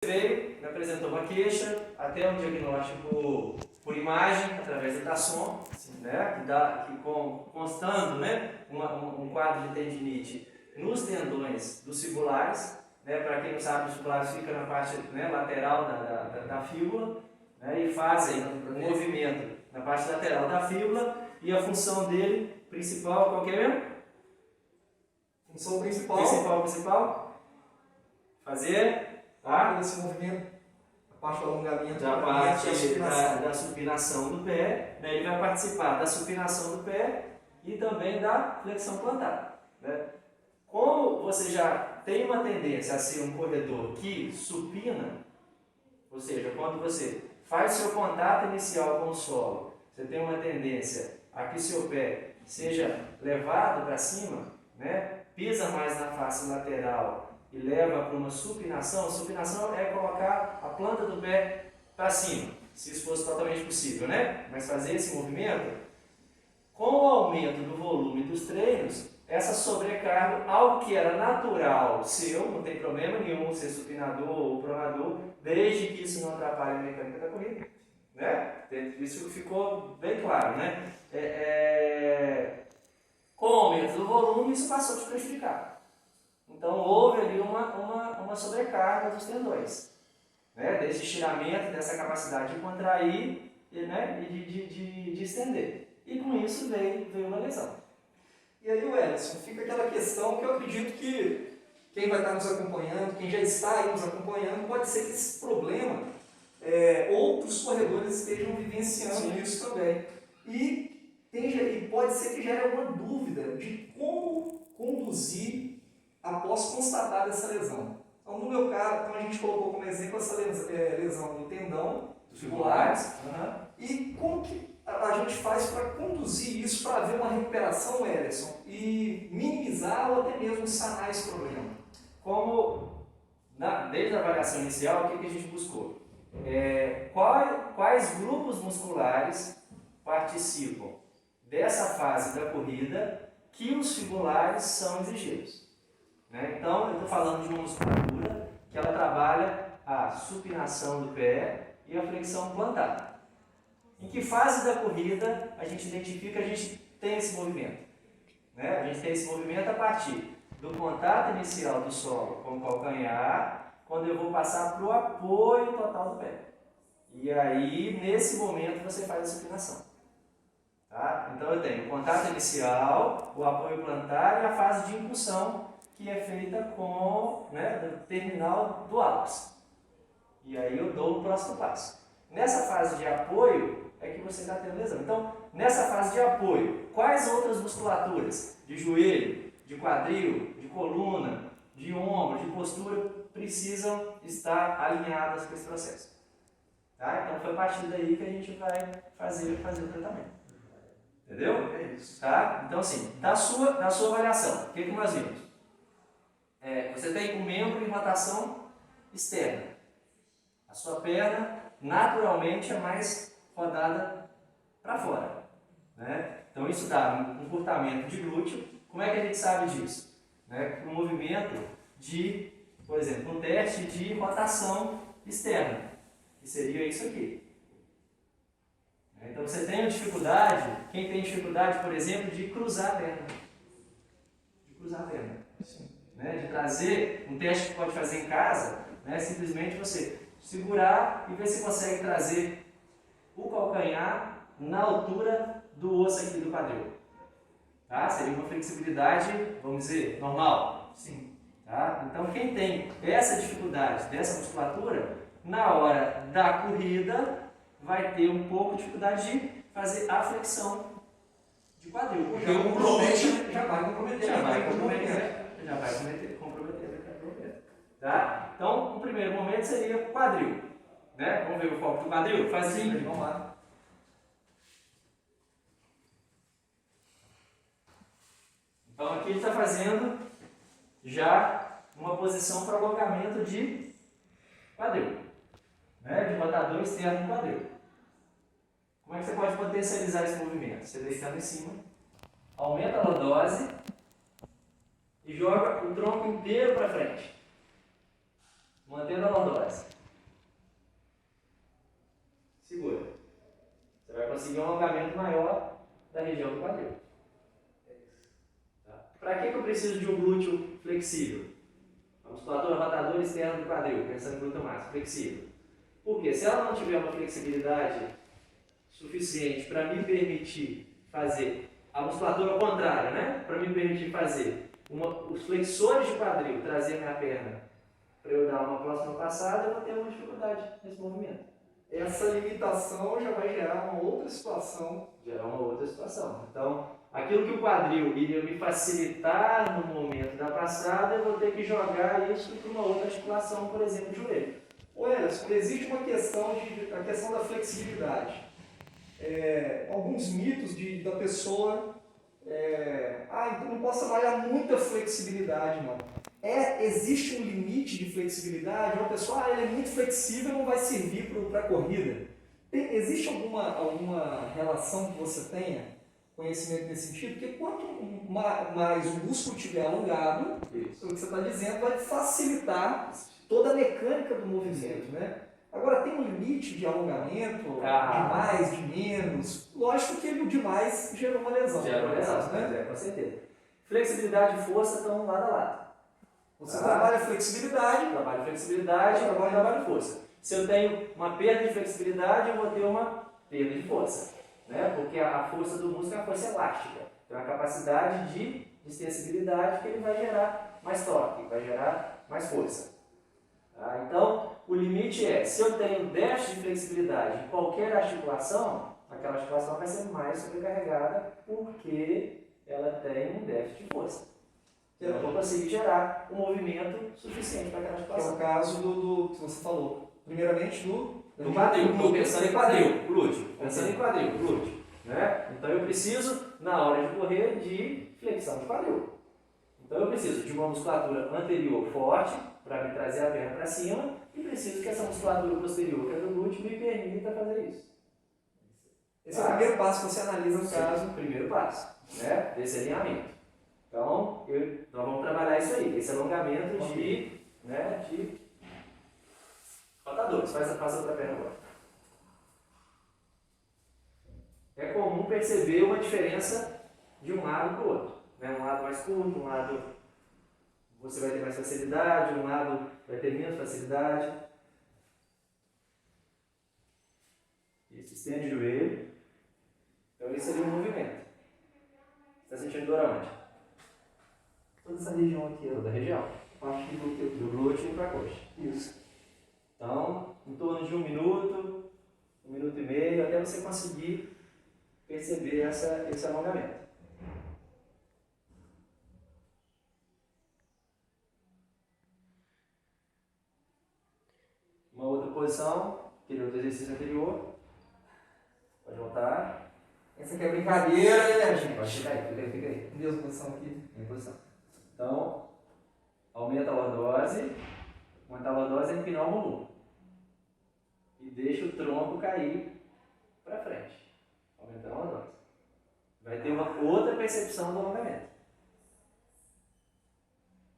veio, me apresentou uma queixa, até um diagnóstico por imagem, através do ultrassom, né, constando, né, um quadro de tendinite nos tendões dos fibulares, né, para quem não sabe, os fibulares ficam na parte, né, lateral da fíbula, né, e fazem um movimento na parte lateral da fíbula, e a função dele, principal, qual que é mesmo? Função principal. Fazer esse movimento, a parte do alongamento, da parte da supinação do pé, né? Ele vai participar da supinação do pé e também da flexão plantar, né? Como você já tem uma tendência a ser um corredor que supina, ou seja, quando você faz seu contato inicial com o solo, você tem uma tendência a que seu pé seja levado para cima, né? Pisa mais na face lateral e leva para uma supinação. A supinação é colocar a planta do pé para cima, se isso fosse totalmente possível, né? Mas fazer esse movimento, com o aumento do volume dos treinos, essa sobrecarga, algo que era natural seu, não tem problema nenhum ser supinador ou pronador, desde que isso não atrapalhe a mecânica da corrida, né? Isso ficou bem claro, né? Com o aumento do volume, isso passou a te prejudicar. Então, houve ali uma sobrecarga dos tendões, né? Desse estiramento, dessa capacidade de contrair, né? E de estender. E com isso veio uma lesão. E aí, Wellington, fica aquela questão que eu acredito que quem vai estar nos acompanhando, quem já está aí nos acompanhando, pode ser que esse problema outros corredores estejam vivenciando isso também. E pode ser que gere alguma dúvida de como conduzir após constatar essa lesão. Então, no meu caso, então a gente colocou como exemplo essa lesão do tendão, dos fibulares, e como que a gente faz para conduzir isso para haver uma recuperação, Wellington, e minimizar ou até mesmo sanar esse problema? Desde a avaliação inicial, o que a gente buscou? Quais grupos musculares participam dessa fase da corrida que os fibulares são exigidos, né? Então, eu estou falando de uma musculatura que ela trabalha a supinação do pé e a flexão plantar. Em que fase da corrida a gente identifica, a gente tem esse movimento, né? A gente tem esse movimento a partir do contato inicial do solo com o calcanhar, quando eu vou passar para o apoio total do pé. E aí, nesse momento, você faz a supinação. Tá? Então, eu tenho o contato inicial, o apoio plantar e a fase de impulsão, que é feita com, né, o terminal do ápice. E aí eu dou o próximo passo. Nessa fase de apoio é que você está tendo lesão. Então, nessa fase de apoio, quais outras musculaturas de joelho, de quadril, de coluna, de ombro, de postura precisam estar alinhadas com esse processo? Tá? Então, foi a partir daí que a gente vai fazer o tratamento. Entendeu? É isso. Tá? Então, assim, da sua avaliação, o que nós vimos? Você tem um membro em rotação externa. A sua perna, naturalmente, é mais rodada para fora, né? Então, isso dá um encurtamento de glúteo. Como é que a gente sabe disso? Né? Um movimento de, por exemplo, um teste de rotação externa, que seria isso aqui. Então, você tem dificuldade, quem tem dificuldade, por exemplo, de cruzar a perna. Sim. Né? De trazer, um teste que pode fazer em casa, né? Simplesmente você segurar e ver se consegue trazer o calcanhar na altura do osso aqui do quadril. Tá? Seria uma flexibilidade, vamos dizer, normal. Sim. Tá? Então, quem tem essa dificuldade dessa musculatura, na hora da corrida, vai ter um pouco de dificuldade de fazer a flexão de quadril. Porque Já vai comprometer. Tá? Então, o primeiro momento seria quadril. Né? Vamos ver o foco do quadril? Faz assim. Vamos lá. Então, aqui ele está fazendo já uma posição para alongamento de quadril. Né? De rotador externo do quadril. Como é que você pode potencializar esse movimento? Você deitando em cima, aumenta a lordose e joga o tronco inteiro para frente. mantendo a lordose. Segura. Você vai conseguir um alongamento maior da região do quadril. Tá? Para que eu preciso de um glúteo flexível? A musculatura rotadora externa do quadril, pensando em glúteo máximo, flexível. Porque se ela não tiver uma flexibilidade suficiente para me permitir fazer a musculatura ao contrário, né? Para me permitir fazer os flexores de quadril, trazer minha perna para eu dar uma próxima passada, eu vou ter uma dificuldade nesse movimento. Essa limitação já vai gerar uma outra situação. Gerar uma outra situação. Então, aquilo que o quadril iria me facilitar no momento da passada, eu vou ter que jogar isso para uma outra articulação, por exemplo, o joelho. Emerson, existe uma questão, a questão da flexibilidade. Alguns mitos da pessoa, então não posso trabalhar muita flexibilidade, não. Existe um limite de flexibilidade? Uma pessoa, ele é muito flexível, não vai servir para a corrida. Existe alguma relação que você tenha, conhecimento nesse sentido? Porque quanto mais o músculo estiver alongado, o que você está dizendo vai facilitar toda a mecânica do movimento, né? Agora, tem um limite de alongamento, de mais, de menos. Lógico que o de mais gera uma lesão. Gera uma lesão, né? Com certeza. Flexibilidade e força estão lado a lado. Você trabalha flexibilidade. Trabalho flexibilidade, trabalho força. Se eu tenho uma perda de flexibilidade, eu vou ter uma perda de força. Né? Porque a força do músculo é uma força elástica. Tem uma capacidade de extensibilidade que ele vai gerar mais torque, vai gerar mais força. Tá? Então, o limite é, se eu tenho déficit de flexibilidade em qualquer articulação, aquela articulação vai ser mais sobrecarregada porque ela tem um déficit de força. Eu não vou conseguir gerar um movimento suficiente para aquela Que é articulação. o caso do que você falou. Primeiramente do quadril, pensando em quadril, glúteo. Pensando em quadril, glúteo. Né? Então eu preciso, na hora de correr, de flexão de quadril. Então eu preciso de uma musculatura anterior forte para me trazer a perna para cima e preciso que essa musculatura posterior, que é do glúteo, me permita fazer isso. Esse é o primeiro passo que você analisa no caso. O primeiro passo, né? Desse alinhamento. Então, nós vamos trabalhar isso aí, esse alongamento de rotadores. Passa outra perna agora. É comum perceber uma diferença de um lado para o outro. Né? Um lado mais curto, um lado você vai ter mais facilidade, um lado vai ter menos facilidade. Isso, estende o joelho. Então, esse seria o movimento. Você está sentindo dor aonde? Toda essa região aqui, Toda a região. parte Do glúteo para a coxa. Isso. Então, em torno de 1 minuto, 1 minuto e meio, até você conseguir perceber esse alongamento. Uma outra posição, aquele outro exercício anterior. Pode voltar. Essa aqui é brincadeira, né, gente? Pode ficar aí, fica aí. Mesma posição aqui. Em posição. Então, aumenta a lordose. Aumentar a lordose é empinar o bumbum. E deixa o tronco cair para frente. Aumentando a lordose. Vai ter uma outra percepção do alongamento.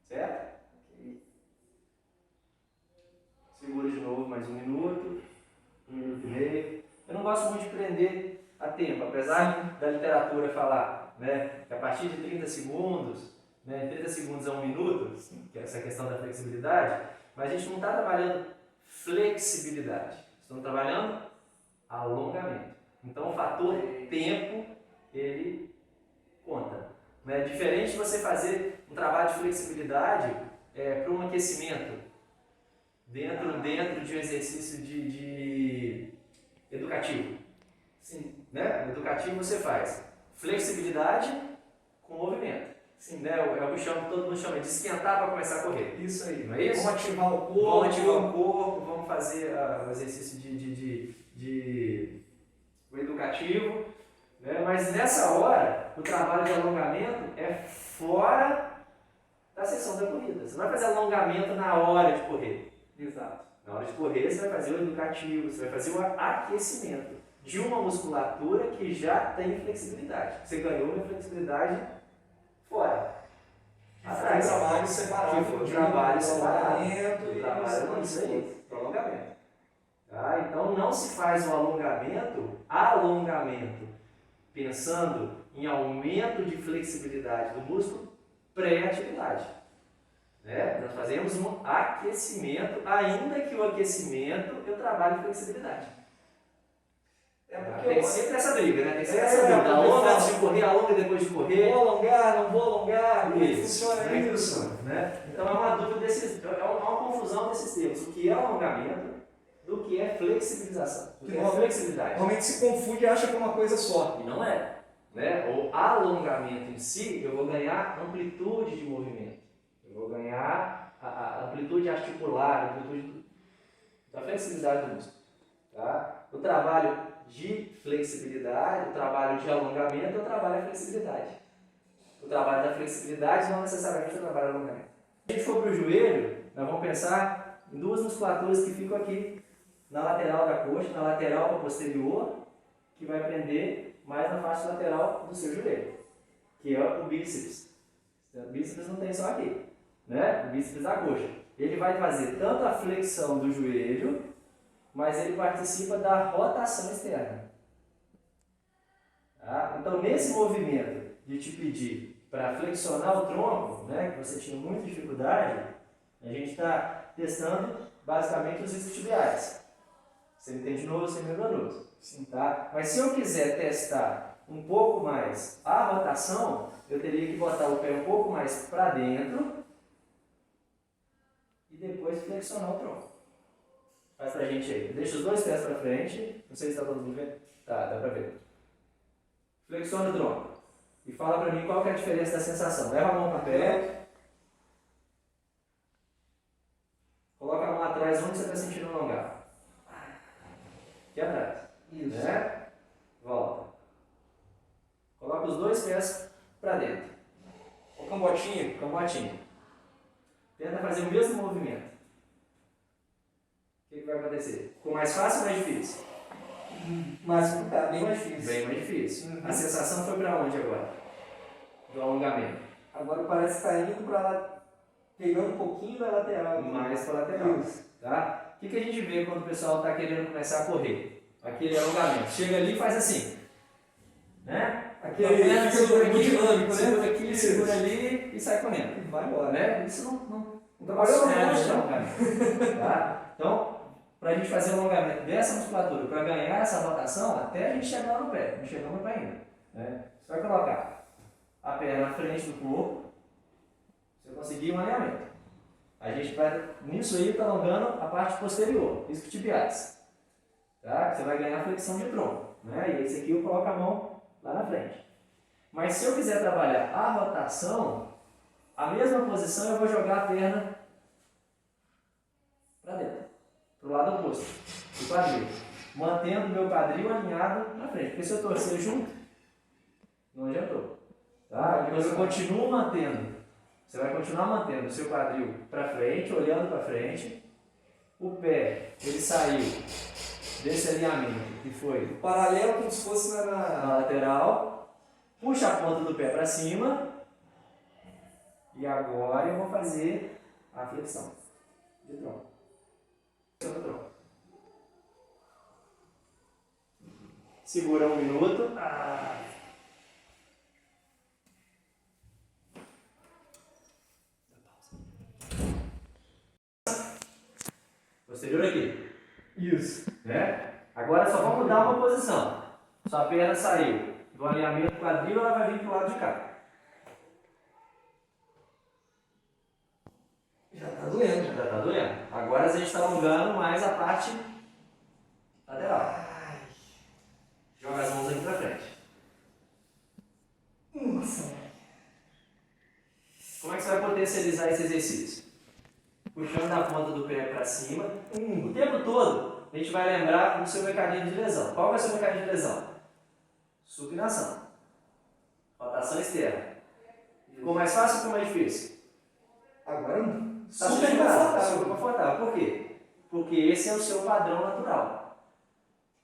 Certo? Okay. Segura de novo mais 1 minuto. 1 minuto e meio. Eu não gosto muito de prender a tempo, apesar da literatura falar, né, que a partir de 30 segundos, né, 30 segundos a 1 minuto, que é essa questão da flexibilidade, mas a gente não está trabalhando flexibilidade, estamos trabalhando alongamento. Então o fator tempo, ele conta. Né? Diferente de você fazer um trabalho de flexibilidade para um aquecimento, dentro de um exercício de educativo. Sim. Né? No educativo você faz flexibilidade com movimento. Sim. Né? É o que todo mundo chama de esquentar para começar a correr. Isso aí. Não é isso? Vamos ativar o corpo. Vamos ativar o corpo, vamos fazer o exercício de educativo. Né? Mas nessa hora, o trabalho de alongamento é fora da sessão da corrida. Você não vai fazer alongamento na hora de correr. Exato. Na hora de correr, você vai fazer o educativo, você vai fazer o aquecimento de uma musculatura que já tem flexibilidade. Você ganhou uma flexibilidade fora. trabalho separado. Que foi o trabalho separado. Alongamento O trabalho não, isso aí, prolongamento. Tá? Então não se faz o alongamento, pensando em aumento de flexibilidade do músculo pré-atividade. Né? Nós fazemos um aquecimento, ainda que o aquecimento eu trabalhe flexibilidade. Tem sempre essa briga, né? Tem sempre essa briga. Alonga antes de correr, alonga depois de correr. Vou alongar, não vou alongar, como funciona isso? Né? Então é uma dúvida é uma confusão desses termos. O que é alongamento do que é flexibilização. O que é flexibilidade. Normalmente se confunde e acha que é uma coisa só. E não é. Né? O alongamento em si, eu vou ganhar amplitude de movimento. Eu vou ganhar a amplitude articular, a amplitude da flexibilidade do músculo. Tá? O trabalho de flexibilidade, o trabalho de alongamento, eu trabalho a flexibilidade. O trabalho da flexibilidade não necessariamente é o trabalho de alongamento. Se a gente for para o joelho, nós vamos pensar em duas musculaturas que ficam aqui na lateral da coxa, na lateral para posterior, que vai prender mais na face lateral do seu joelho, que é o bíceps. O bíceps não tem só aqui, né? O bíceps da coxa. Ele vai fazer tanto a flexão do joelho, mas ele participa da rotação externa. Tá? Então, nesse movimento de te pedir para flexionar o tronco, né, que você tinha muita dificuldade, a gente está testando basicamente os isquiotibiais. Semitendinoso, semimembranoso. Tá? Mas se eu quiser testar um pouco mais a rotação, eu teria que botar o pé um pouco mais para dentro e depois flexionar o tronco. Faz pra gente aí. Deixa os dois pés para frente. Não sei se está todo mundo vendo. Tá, dá para ver. Flexiona o tronco. E fala para mim qual que é a diferença da sensação. Leva a mão para o pé. Coloca a mão atrás onde você está sentindo alongar. Aqui atrás. Isso. Né? Volta. Coloca os dois pés para dentro. O cambotinho. Cambotinho. Tenta fazer o mesmo movimento. O que vai acontecer? Ficou mais fácil ou mais difícil? Mas tá bem mais difícil. Bem mais difícil. A sensação foi para onde agora? Do alongamento. Agora parece que está indo para lá, pegando um pouquinho da lateral. Mais para lateral. Tá? O que a gente vê quando o pessoal está querendo começar a correr? Aquele alongamento. Chega ali e faz assim. Né? Aquele segura aqui, dinâmico, né? segura aqui, segura ali e sai correndo. Vai embora. Né? Isso não trabalhou de alongamento. Tá? Então, para a gente fazer o alongamento dessa musculatura, para ganhar essa rotação, até a gente chegar lá no pé. Não chegamos no pé ainda. Né? Você vai colocar a perna na frente do corpo, você conseguir um alinhamento. A gente vai, nisso aí, está alongando a parte posterior, isquiotibiais. Tá? Você vai ganhar flexão de tronco. Né? E esse aqui eu coloco a mão lá na frente. Mas se eu quiser trabalhar a rotação, a mesma posição eu vou jogar a perna para dentro, para o lado oposto, do quadril. Mantendo o meu quadril alinhado na frente. Porque se eu torcer junto, não adiantou. Tá? Eu continuo mantendo. Você vai continuar mantendo o seu quadril para frente, olhando para frente. O pé, ele saiu desse alinhamento que foi paralelo, como se fosse na lateral. Puxa a ponta do pé para cima. E agora eu vou fazer a flexão de tronco. Segura 1 minuto. Posterior aqui. Isso. Né? Agora só vamos mudar uma posição. Sua perna saiu do alinhamento quadril, ela vai vir para o lado de cá. Já está doendo. Já está doendo. Agora a gente está alongando mais a parte lateral. Joga as mãos aqui para frente. Nossa. Como é que você vai potencializar esse exercício? Puxando a ponta do pé para cima. O tempo todo, a gente vai lembrar do seu mecanismo de lesão. Qual é o seu mecanismo de lesão? Supinação. Rotação externa. Ficou mais fácil ou ficou mais difícil? Agora não. Está super confortável. Por quê? Porque esse é o seu padrão natural.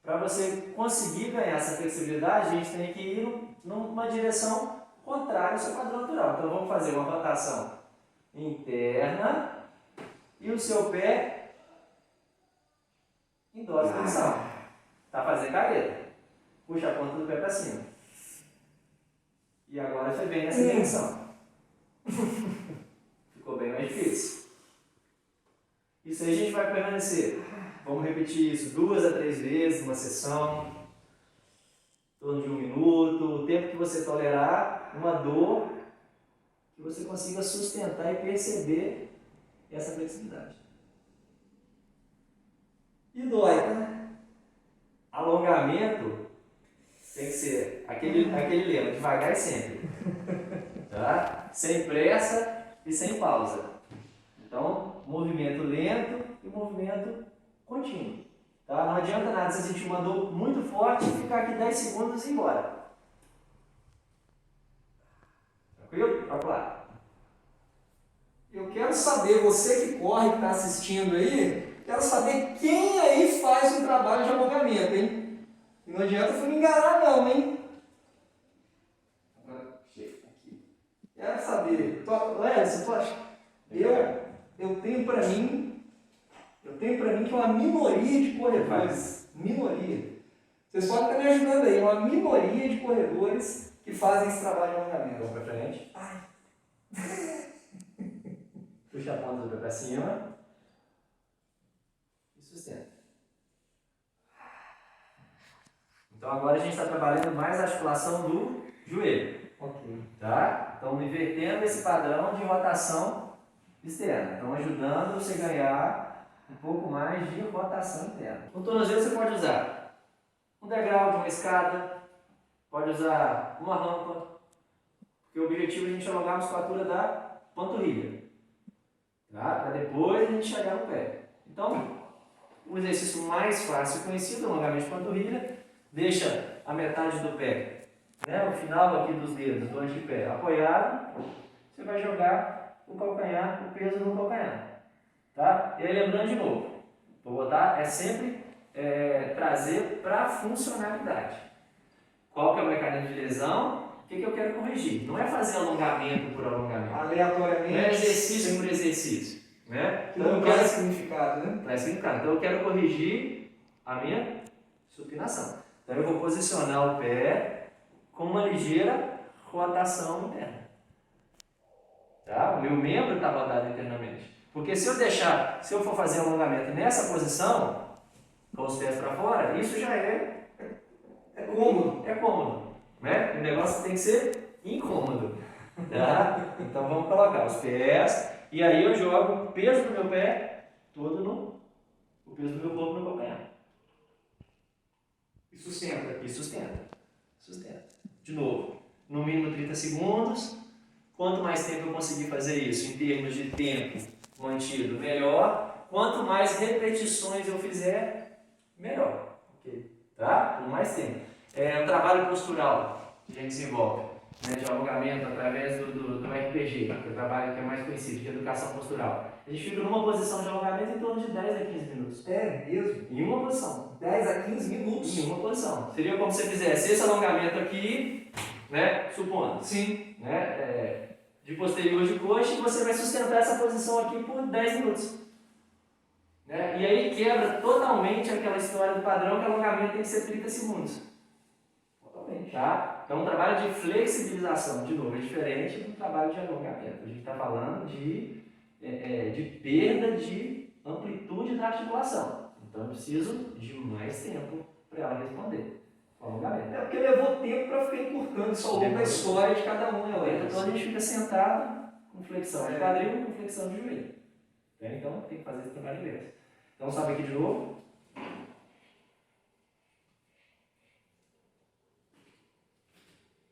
Para você conseguir ganhar essa flexibilidade, a gente tem que ir numa direção contrária ao seu padrão natural. Então vamos fazer uma rotação interna e o seu pé em dorsiflexão. Tá fazendo careta. Puxa a ponta do pé para cima. E agora foi bem nessa direção. Ficou bem mais difícil. Isso aí a gente vai permanecer. Vamos repetir isso 2 a 3 vezes numa sessão, em torno de 1 minuto, o tempo que você tolerar uma dor, que você consiga sustentar e perceber essa flexibilidade. E dói, tá? Alongamento tem que ser aquele lema, devagar e sempre. Tá? Sem pressa e sem pausa. Então, movimento lento e movimento contínuo. Tá? Não adianta nada você sentir uma dor muito forte e ficar aqui 10 segundos e ir embora. Tranquilo? Vamos lá. Eu quero saber, você que corre, que está assistindo aí, quero saber quem aí faz um trabalho de alongamento, hein? E não adianta me enganar não, hein? Agora, chega aqui. Quero saber. Léo, tu acha? Eu tenho para mim que é uma minoria de corredores. Minoria. Vocês podem estar me ajudando aí. Uma minoria de corredores que fazem esse trabalho de alongamento. Vamos para frente. Ai. Puxa a ponta do pé para cima. E sustenta. Então agora a gente está trabalhando mais a articulação do joelho. Ok. Tá? Então invertendo esse padrão de rotação externa. Então ajudando você a ganhar um pouco mais de rotação interna. No tornozelo você pode usar um degrau de uma escada, pode usar uma rampa, porque o objetivo é a gente alongar a musculatura da panturrilha, tá? Para depois a gente chegar no pé. Então, o exercício mais fácil conhecido, o alongamento de panturrilha, deixa a metade do pé, né, o final aqui dos dedos do antepé apoiado, você vai jogar o calcanhar, o peso no calcanhar. Tá? E aí lembrando de novo, vou botar, é sempre trazer para a funcionalidade. Qual que é o mecanismo de lesão? O que eu quero corrigir? Não é fazer alongamento por alongamento. Aleatoriamente. Não é exercício por exercício. Né? Que não traz significado, né? Traz significado. Então eu quero corrigir a minha supinação. Então eu vou posicionar o pé com uma ligeira rotação interna. Tá? O meu membro está rodado internamente. Porque se eu for fazer alongamento nessa posição, com os pés para fora, isso já é cômodo. É cômodo. Né? O negócio tem que ser incômodo. Tá? Então vamos colocar os pés, e aí eu jogo o peso do meu pé todo o peso do meu corpo no calcanhar. E sustenta. E sustenta. De novo, no mínimo 30 segundos. Quanto mais tempo eu conseguir fazer isso, em termos de tempo mantido, melhor. Quanto mais repetições eu fizer, melhor. Okay? Tá? Por mais tempo. É um trabalho postural que a gente desenvolve, né, de alongamento através do RPG, que é o trabalho que é mais conhecido, de educação postural. A gente fica numa posição de alongamento em torno de 10 a 15 minutos. É mesmo? Em uma posição. 10 a 15 minutos? Em uma posição. Seria como se você fizesse esse alongamento aqui, né, supondo. Sim. Né, de posterior de coxa, e você vai sustentar essa posição aqui por 10 minutos. Né? E aí quebra totalmente aquela história do padrão que o alongamento tem que ser 30 segundos. Totalmente. Tá? Então, um trabalho de flexibilização, de novo, é diferente do trabalho de alongamento. A gente está falando de perda de amplitude da articulação. Então, eu preciso de mais tempo para ela responder. Alongamento. É porque levou tempo para ficar encurtando isso ao longo da história de cada um, né? Então, a gente fica sentado com flexão de quadril e com flexão de joelho. Então, tem que fazer esse trabalho inverso. Então, sobe aqui de novo.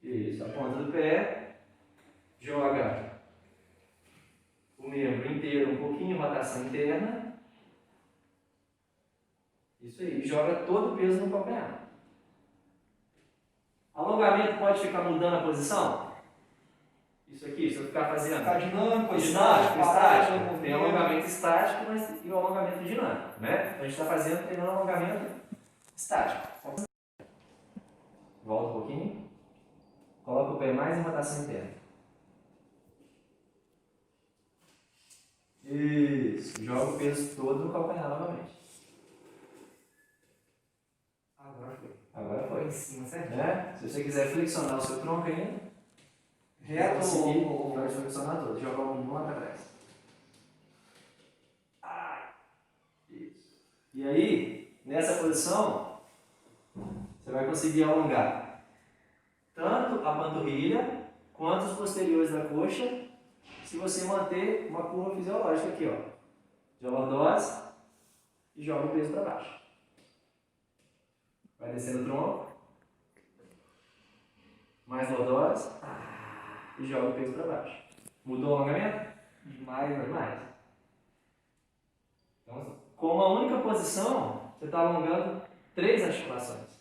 Isso, a ponta do pé, joga o membro inteiro, um pouquinho de rotação interna. Isso aí, joga todo o peso no calcanhar. Alongamento pode ficar mudando a posição? Isso aqui, se eu ficar fazendo. Ficar dinâmico, estático. Tem alongamento estático e o alongamento dinâmico. Né? A gente está treinando alongamento estático. Volta um pouquinho. Coloca o pé mais em rotação interna. Isso. Joga o peso todo no calcanhar novamente. Agora foi. Em cima, certo? Né? Se você quiser flexionar o seu tronco ainda, Reto ou... pode flexionar todo. Joga um lá para trás. Isso. E aí, nessa posição, você vai conseguir alongar tanto a panturrilha quanto os posteriores da coxa, se você manter uma curva fisiológica aqui, ó, de lordose, e joga o peso para baixo. Vai descendo o tronco, mais lordose, e joga o peso para baixo. Mudou o alongamento? Demais, Demais. Então, com uma única posição, você está alongando 3 articulações.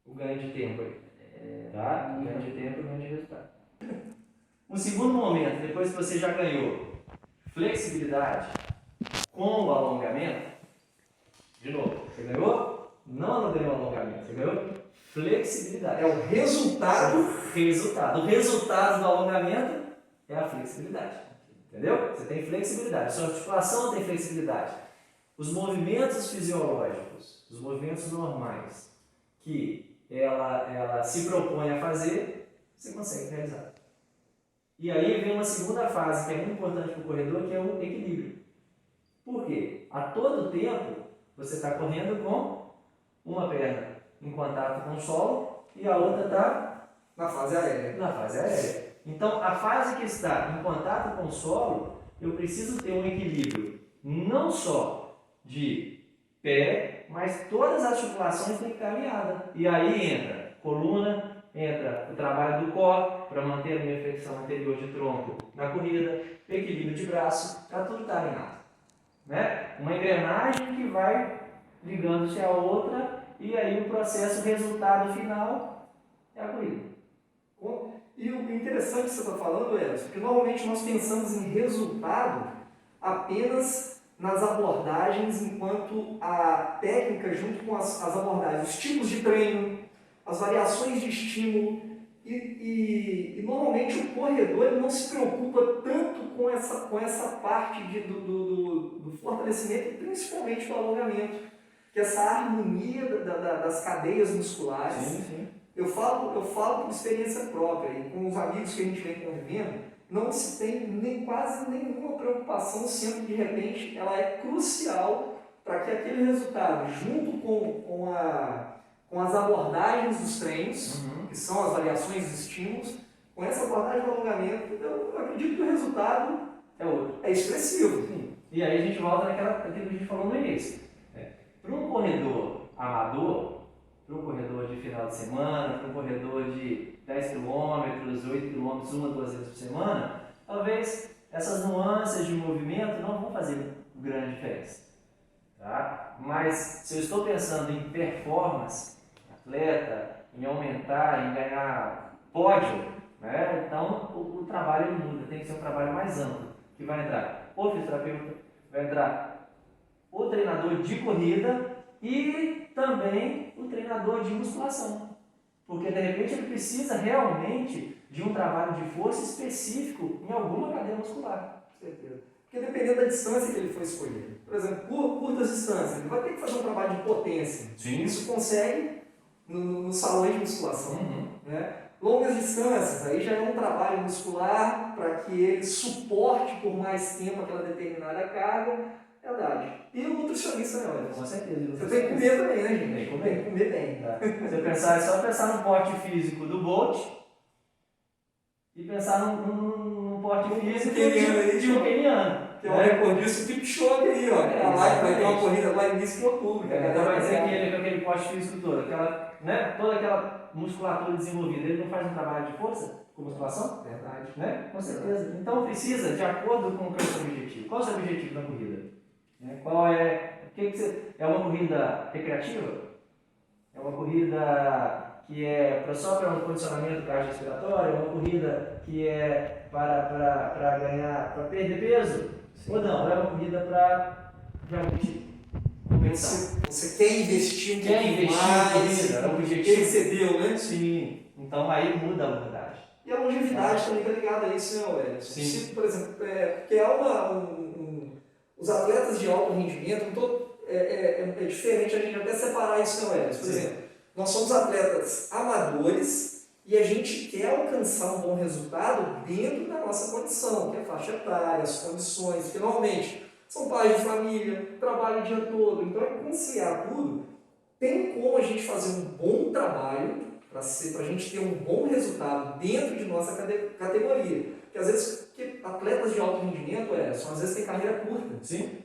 O ganho de tempo aí. Tá? O ganho de tempo e o ganho de resultado. Um segundo momento, depois que você já ganhou flexibilidade com o alongamento, de novo, você ganhou? Não ganhou alongamento, você ganhou flexibilidade. É o resultado. O resultado do alongamento é a flexibilidade. Entendeu? Você tem flexibilidade. Sua articulação tem flexibilidade. Os movimentos fisiológicos, os movimentos normais que ela se propõe a fazer, você consegue realizar. E aí vem uma segunda fase que é muito importante para o corredor, que é o equilíbrio. Por quê? A todo tempo você está correndo com uma perna em contato com o solo e a outra está Na fase aérea. na fase aérea. Então, a fase que está em contato com o solo, eu preciso ter um equilíbrio não só de pé, mas todas as articulações têm que estar alinhadas. E aí entra coluna, entra o trabalho do core para manter a minha flexão anterior de tronco na corrida, equilíbrio de braço, para tudo estar alinhado. Né? Uma engrenagem que vai ligando-se à outra e aí o processo, o resultado final é a corrida. E o interessante que você está falando, Edson, que normalmente nós pensamos em resultado apenas nas abordagens, enquanto a técnica junto com as abordagens, os tipos de treino, as variações de estímulo, e normalmente o corredor ele não se preocupa tanto com essa parte do fortalecimento e principalmente do alongamento, que é essa harmonia das cadeias musculares. Sim, sim. Eu falo por experiência própria e com os amigos que a gente vem convivendo, não se tem quase nenhuma preocupação, sendo que de repente ela é crucial para que aquele resultado, junto com as abordagens dos treinos, que são as variações dos estímulos, com essa abordagem do alongamento, eu acredito que o resultado É outro. é expressivo. Sim. E aí a gente volta naquilo que a gente falou no início. Para um corredor amador, para um corredor de final de semana, para um corredor de 10 km, 8 km, 1 ou 2 vezes por semana, talvez essas nuances de movimento não vão fazer grande diferença. Tá? Mas se eu estou pensando em performance, atleta, em aumentar, em ganhar pódio, né? Então o trabalho muda, tem que ser um trabalho mais amplo, que vai entrar o fisioterapeuta, vai entrar o treinador de corrida e também o treinador de musculação. Porque de repente ele precisa realmente de um trabalho de força específico em alguma cadeia muscular. Com certeza. Porque dependendo da distância que ele for escolher. Por exemplo, curtas distâncias, ele vai ter que fazer um trabalho de potência. Sim. Isso consegue no salão de musculação. Né? Longas distâncias, aí já é um trabalho muscular para que ele suporte por mais tempo aquela determinada carga. Verdade. E o nutricionista, né, Anderson? Com certeza. Você tem que comer também, né, gente? Tem que comer. Tem que comer bem. Tá. É só pensar no porte físico do Bolt e pensar num porte físico de um keniano. Que é o recordista tipo Kipchoge aí, ó. Vai ter uma corrida agora início de outubro. Então vai dizer que ele com aquele porte físico todo, toda aquela musculatura desenvolvida, ele não faz um trabalho de força com musculação? Verdade. Né? Com certeza. Então precisa, de acordo com o que é o seu objetivo. Qual é o seu objetivo da corrida? Qual é? É uma corrida recreativa? É uma corrida que é só para um condicionamento cardiorrespiratório? É uma corrida que é para ganhar, para perder peso? Sim. Ou não? É uma corrida para realmente compensar? Você quer investir um pouquinho mais? É o objetivo. Percebeu, né? Sim. Então aí muda a abordagem. E a longevidade também está ligada a isso, né, Wellington? Sim. Se, por exemplo, porque há os atletas de alto rendimento, é diferente a gente até separar isso, né, Wellington? Por Sim. exemplo, nós somos atletas amadores e a gente quer alcançar um bom resultado dentro da nossa condição, que é a faixa etária, as condições, que normalmente são pais de família, trabalham o dia todo. Então, é conciliar tudo. Tem como a gente fazer um bom trabalho para a gente ter um bom resultado dentro de nossa categoria. Porque às vezes atletas de alto rendimento, às vezes têm carreira curta. Sim.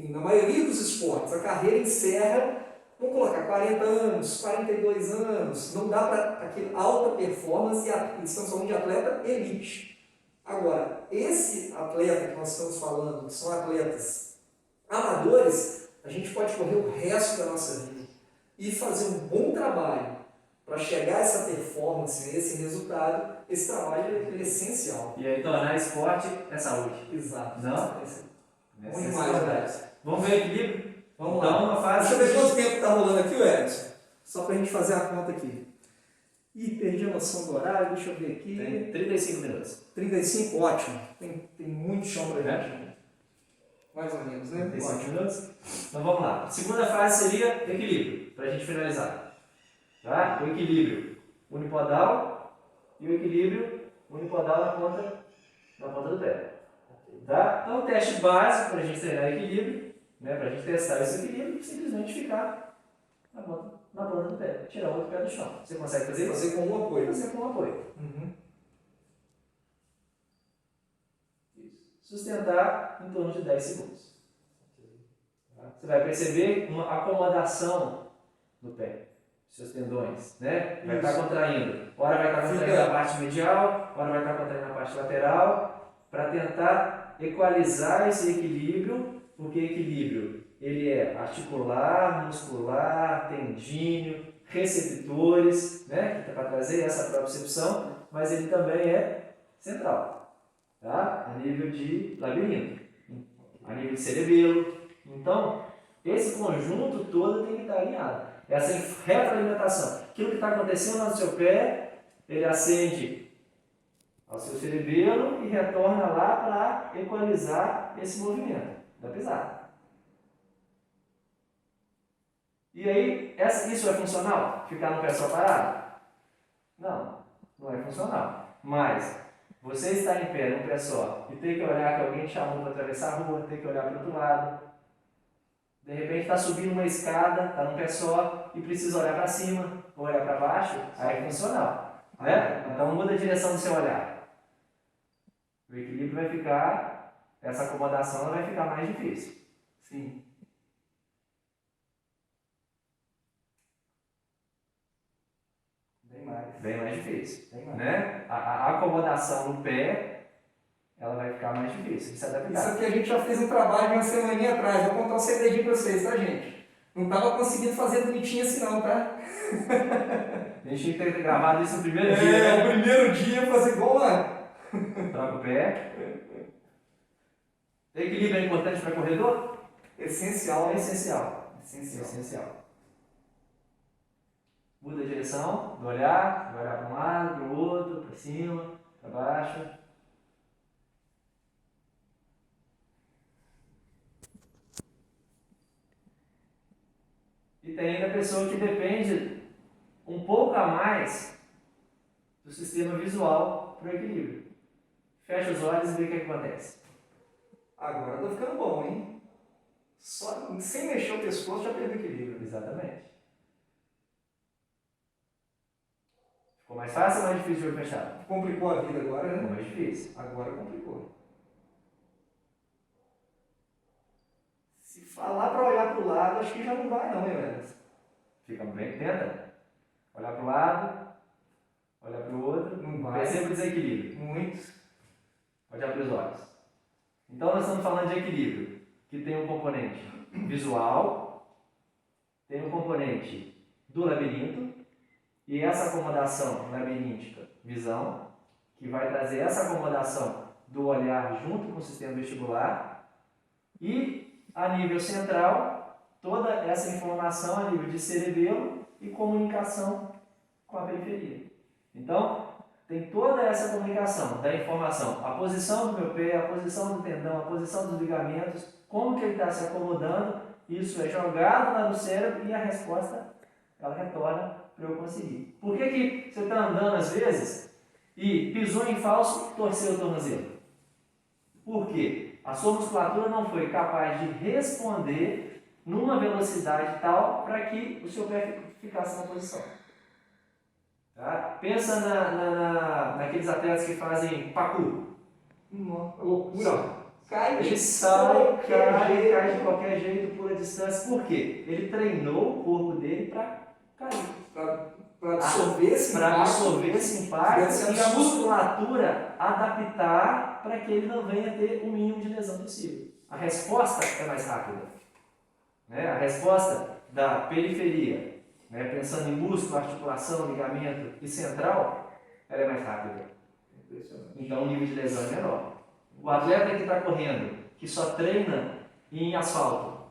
Na maioria dos esportes, a carreira encerra, vamos colocar 40 anos, 42 anos, não dá para aquele alta performance, e estamos falando de atleta elite. Agora, esse atleta que nós estamos falando, que são atletas amadores, a gente pode correr o resto da nossa vida e fazer um bom trabalho para chegar a essa performance, a esse resultado. Esse trabalho é essencial. E aí tornar esporte é saúde. Exato. Não? Bom demais, velho. Vamos ver o equilíbrio? Vamos então, lá. uma fase. Deixa eu ver quanto tempo está rolando aqui, Edson. Só para a gente fazer a conta aqui. Ih, perdi a noção do horário, deixa eu ver aqui. Tem 35 minutos. 35, ótimo. Tem muito chão para a gente. Mais ou menos, né? 35 minutos. Então vamos lá. A segunda fase seria equilíbrio, para a gente finalizar. Tá? O equilíbrio unipodal e o equilíbrio unipodal na ponta do pé. Tá? Então, o teste básico para a gente treinar equilíbrio, né, para a gente testar esse equilíbrio, simplesmente ficar na ponta do pé, tirar o outro pé do chão. Você consegue fazer isso? Fazer com um apoio. Fazer com um apoio. Uhum. Isso. Sustentar em torno de 10 segundos. Você vai perceber uma acomodação no pé, seus tendões, né? Vai estar contraindo. Hora vai estar contraindo a parte medial, hora vai estar contraindo a parte lateral, para tentar equalizar esse equilíbrio, porque equilíbrio ele é articular, muscular, tendíneo, receptores, né? Para trazer essa propriocepção, mas ele também é central, tá? A nível de labirinto, a nível de cerebelo. Então, esse conjunto todo tem que estar alinhado. Essa retroalimentação. Aquilo que está acontecendo no seu pé, ele acende ao seu cerebelo e retorna lá para equalizar esse movimento da pisada. E aí, isso é funcional? Ficar no pé só parado? Não, não é funcional. Mas você está em pé, num pé só, e ter que olhar que alguém te chamou para atravessar a rua, ter que olhar para o outro lado. De repente está subindo uma escada, está num pé só, e precisa olhar para cima ou olhar para baixo, aí é funcional. Né? Então muda a direção do seu olhar. O equilíbrio vai ficar, essa acomodação ela vai ficar mais difícil. Sim. Bem mais difícil. Bem mais. Né? A acomodação no pé, ela vai ficar mais difícil de se adaptar. Isso aqui a gente já fez um trabalho de uma semaninha atrás. Vou contar um segredinho para vocês, tá, gente? Não estava conseguindo fazer bonitinho assim não, tá? A gente tinha que ter gravado isso no primeiro dia. Né? O primeiro dia fazer igual lá. Troca o pé. Equilíbrio é importante para corredor? Essencial. É essencial. Essencial. Essencial. Muda a direção do olhar, vai olhar para um lado, para o outro, para cima, para baixo. E tem ainda a pessoa que depende um pouco a mais do sistema visual para o equilíbrio. Fecha os olhos e vê o que acontece. Agora tá ficando bom, hein? Só sem mexer o pescoço já perdeu o equilíbrio. Exatamente. Ficou mais fácil ou mais difícil de olho fechado? Complicou a vida agora, Ficou né? mais difícil. Agora complicou. Se falar para olhar para o lado, acho que já não vai não, hein, velho? Fica bem, tenta. Olhar para o lado, olhar para o outro. Não vai. Perceba o desequilíbrio. Muito. Olhar para os olhos. Então nós estamos falando de equilíbrio, que tem um componente visual, tem um componente do labirinto, e essa acomodação labiríntica, visão, que vai trazer essa acomodação do olhar junto com o sistema vestibular, e a nível central, toda essa informação a nível de cerebelo e comunicação com a periferia. Então, tem toda essa comunicação da informação, a posição do meu pé, a posição do tendão, a posição dos ligamentos, como que ele está se acomodando, isso é jogado lá no cérebro e a resposta, ela retorna para eu conseguir. Por que que você está andando às vezes e pisou em falso, torceu o tornozelo? Por quê? A sua musculatura não foi capaz de responder numa velocidade tal para que o seu pé ficasse na posição. Tá? Pensa naqueles atletas que fazem parkour. Nossa, loucura. Cai Ele de sai, qualquer cai de jeito. qualquer jeito, pula a distância. Por quê? Ele treinou o corpo dele para cair. Para absorver esse Para impacto. absorver esse impacto Deve ser e a absurdo. musculatura adaptar para que ele não venha ter o mínimo de lesão possível. A resposta é mais rápida. Né? A resposta da periferia, né? Pensando em músculo, articulação, ligamento e central, ela é mais rápida. Então o nível de lesão é menor. O atleta que está correndo, que só treina em asfalto,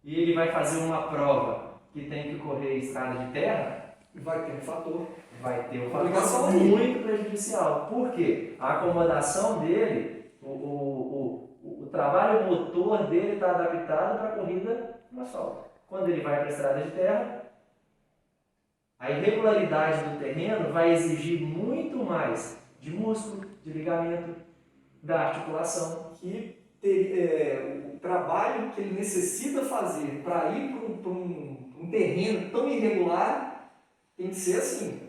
e ele vai fazer uma prova que tem que correr em estrada de terra, Vai ter um fator. vai ter um Complicação fator aí. muito prejudicial. Por quê? A acomodação dele, o trabalho motor dele está adaptado para a corrida no asfalto. Quando ele vai para a estrada de terra, a irregularidade do terreno vai exigir muito mais de músculo, de ligamento, da articulação. Que o trabalho que ele necessita fazer para ir para um terreno tão irregular tem que ser assim,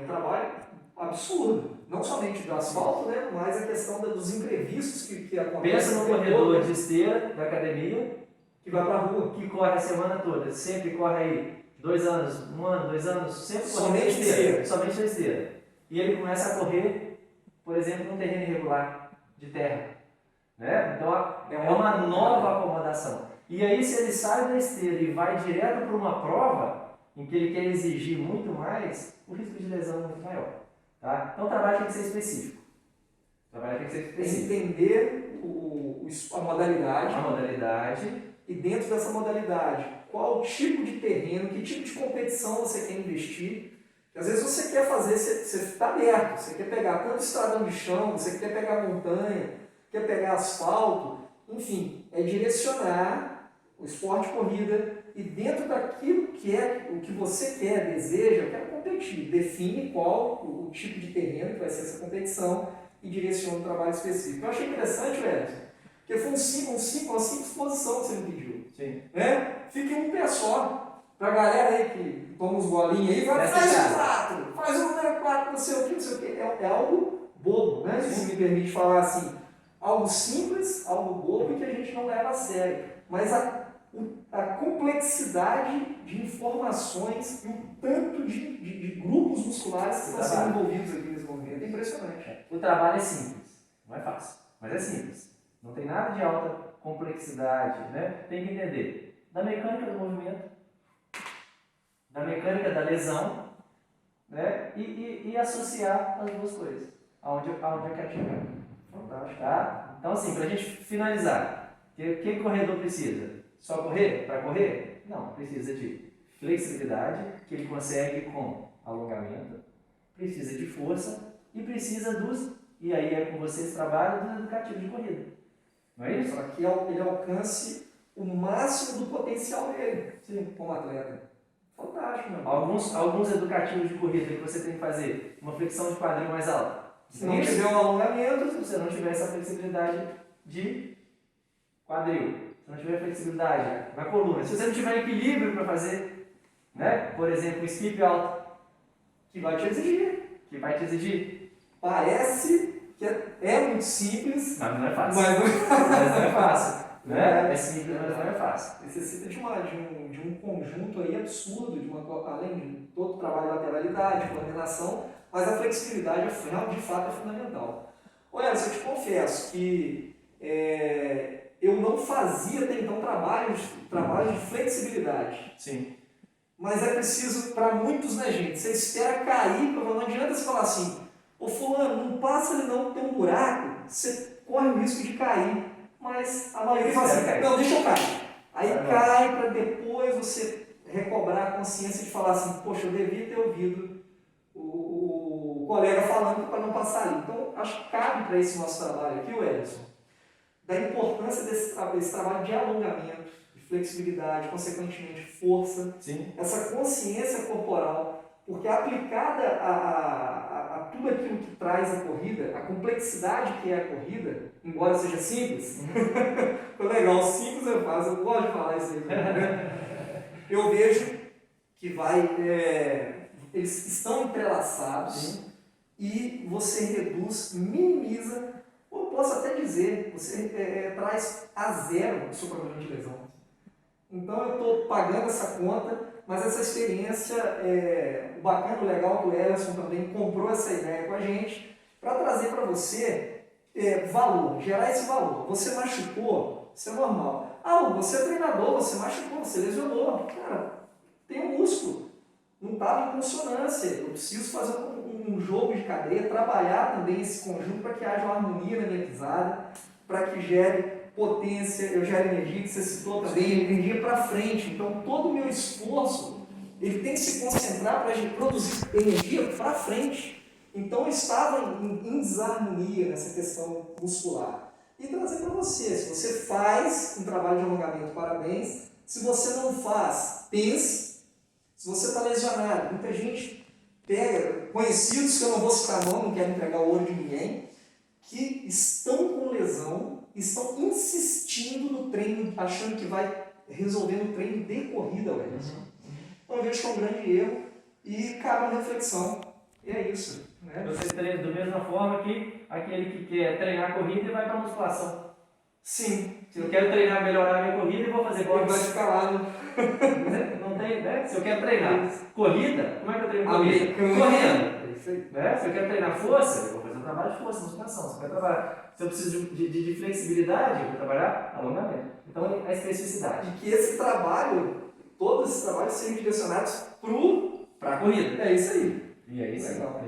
um trabalho absurdo. Não somente do asfalto, né, mas a questão dos imprevistos que acontecem. Pensa no corredor de esteira da academia, que vai para a rua. que corre a semana toda, sempre corre aí 2 anos, 1 ano, 2 anos, sempre corre Somente na esteira. somente na esteira. E ele começa a correr, por exemplo, num terreno irregular de terra. Né? Então é uma nova acomodação. E aí, se ele sai da esteira e vai direto para uma prova em que ele quer exigir muito mais, o risco de lesão é muito maior. Tá? Então o trabalho tem que ser específico. O trabalho tem que ser específico. Entender a modalidade. A modalidade. E dentro dessa modalidade, qual tipo de terreno, que tipo de competição você quer investir. Às vezes você quer fazer, você está aberto, você quer pegar tanto estradão de chão, você quer pegar montanha, quer pegar asfalto, enfim, é direcionar o esporte corrida e dentro daquilo que é o que você quer, deseja, eu quero competir. Define qual o tipo de terreno que vai ser essa competição e direciona um trabalho específico. Eu achei interessante, Wellington, porque foi uma simples posição que você me pediu. Sim. Né? Fica em um pé só. Pra galera aí que toma uns bolinhos aí, faz o 4, faz o número 4, não sei o que. É algo bobo, né? Se me permite falar assim. Algo simples, algo bobo e que a gente não leva a sério. Mas a complexidade de informações e o tanto de grupos musculares que estão sendo envolvidos aqui nesse momento é impressionante. O trabalho é simples, não é fácil, mas é simples. Não tem nada de alta complexidade, né? Tem que entender da mecânica do movimento, da mecânica da lesão, né? E associar as duas coisas, aonde eu quero chegar. Fantástico. Tá? Então, assim, para a gente finalizar, o que o corredor precisa? Só correr? Para correr? Não, precisa de flexibilidade, que ele consegue com alongamento, precisa de força e precisa e aí é com vocês trabalho do educativo de corrida. Não é isso? Para que ele alcance o máximo do potencial dele. Sim. Como atleta. Fantástico, meu. Alguns educativos de corrida que você tem que fazer uma flexão de quadril mais alta. Se não tiver um alongamento, se você não tiver essa flexibilidade de quadril, se não tiver flexibilidade na coluna, se você não tiver equilíbrio para fazer, né, por exemplo, um skip alto, que vai te exigir. Parece que é muito simples, mas não é fácil. Mas não é fácil. Né? É simples, mas não é fácil. Necessita de um conjunto aí absurdo, além de todo o trabalho de lateralidade, coordenação, mas a flexibilidade de fato é fundamental. Olha, eu te confesso que eu não fazia até então trabalho de flexibilidade. Sim. Mas é preciso, para muitos, né, gente? Você espera cair, não adianta você falar assim, ô fulano, não passa ali não, tem um buraco, você corre o risco de cair. Mas a maioria fala assim, não, deixa eu cair. Aí cai para depois você recobrar a consciência de falar assim, poxa, eu devia ter ouvido o colega falando para não passar ali. Então, acho que cabe para esse nosso trabalho aqui, Wellington, da importância desse trabalho de alongamento, de flexibilidade, consequentemente força, Sim. essa consciência corporal, porque aplicada a tudo aquilo que traz a corrida, a complexidade que é a corrida, embora seja simples, foi legal, simples é fácil, eu gosto de falar isso aí, né? Eu vejo que eles estão entrelaçados. Sim. E você reduz, minimiza, ou posso até dizer, você traz a zero o seu problema de lesão. Então eu estou pagando essa conta, mas essa experiência, o bacana, o legal do Ellison também comprou essa ideia com a gente para trazer para você valor, gerar esse valor. Você machucou, isso é normal. Ah, você é treinador, você machucou, você lesionou. Cara, tem um músculo, não estava em consonância, eu preciso fazer um jogo de cadeia, trabalhar também esse conjunto para que haja uma harmonia na minha pisada, para que gere potência, eu gere energia, que você citou também, energia para frente. Então, todo o meu esforço, ele tem que se concentrar para produzir energia para frente. Então, eu estava em desarmonia nessa questão muscular. E trazer para você, se você faz um trabalho de alongamento, parabéns. Se você não faz, pense. Se você está lesionado, muita gente pega conhecidos, que eu não vou citar nome, não quero entregar o ouro de ninguém, que estão com lesão, estão insistindo no treino, achando que vai resolver no treino de corrida, Wellington. Então eu vejo que é um grande erro e cabe uma reflexão. E é isso. Né? Você treina da mesma forma que aquele que quer treinar corrida e vai para a musculação. Sim. Se eu quero treinar, melhorar a minha corrida, eu vou fazer Ele vai boxe. ficar lá no... Não tem, né? Se eu quero treinar corrida, como é que eu treino corrida? Americano. Correndo. É isso aí. Né? Se eu quero treinar força, eu vou fazer um trabalho de força, musculação. Se eu quero trabalhar, se eu preciso de flexibilidade, eu vou trabalhar alongamento. Então, a especificidade. E que esse trabalho, todos esses trabalhos sejam direcionados para a corrida. É isso aí. E aí sim. Legal.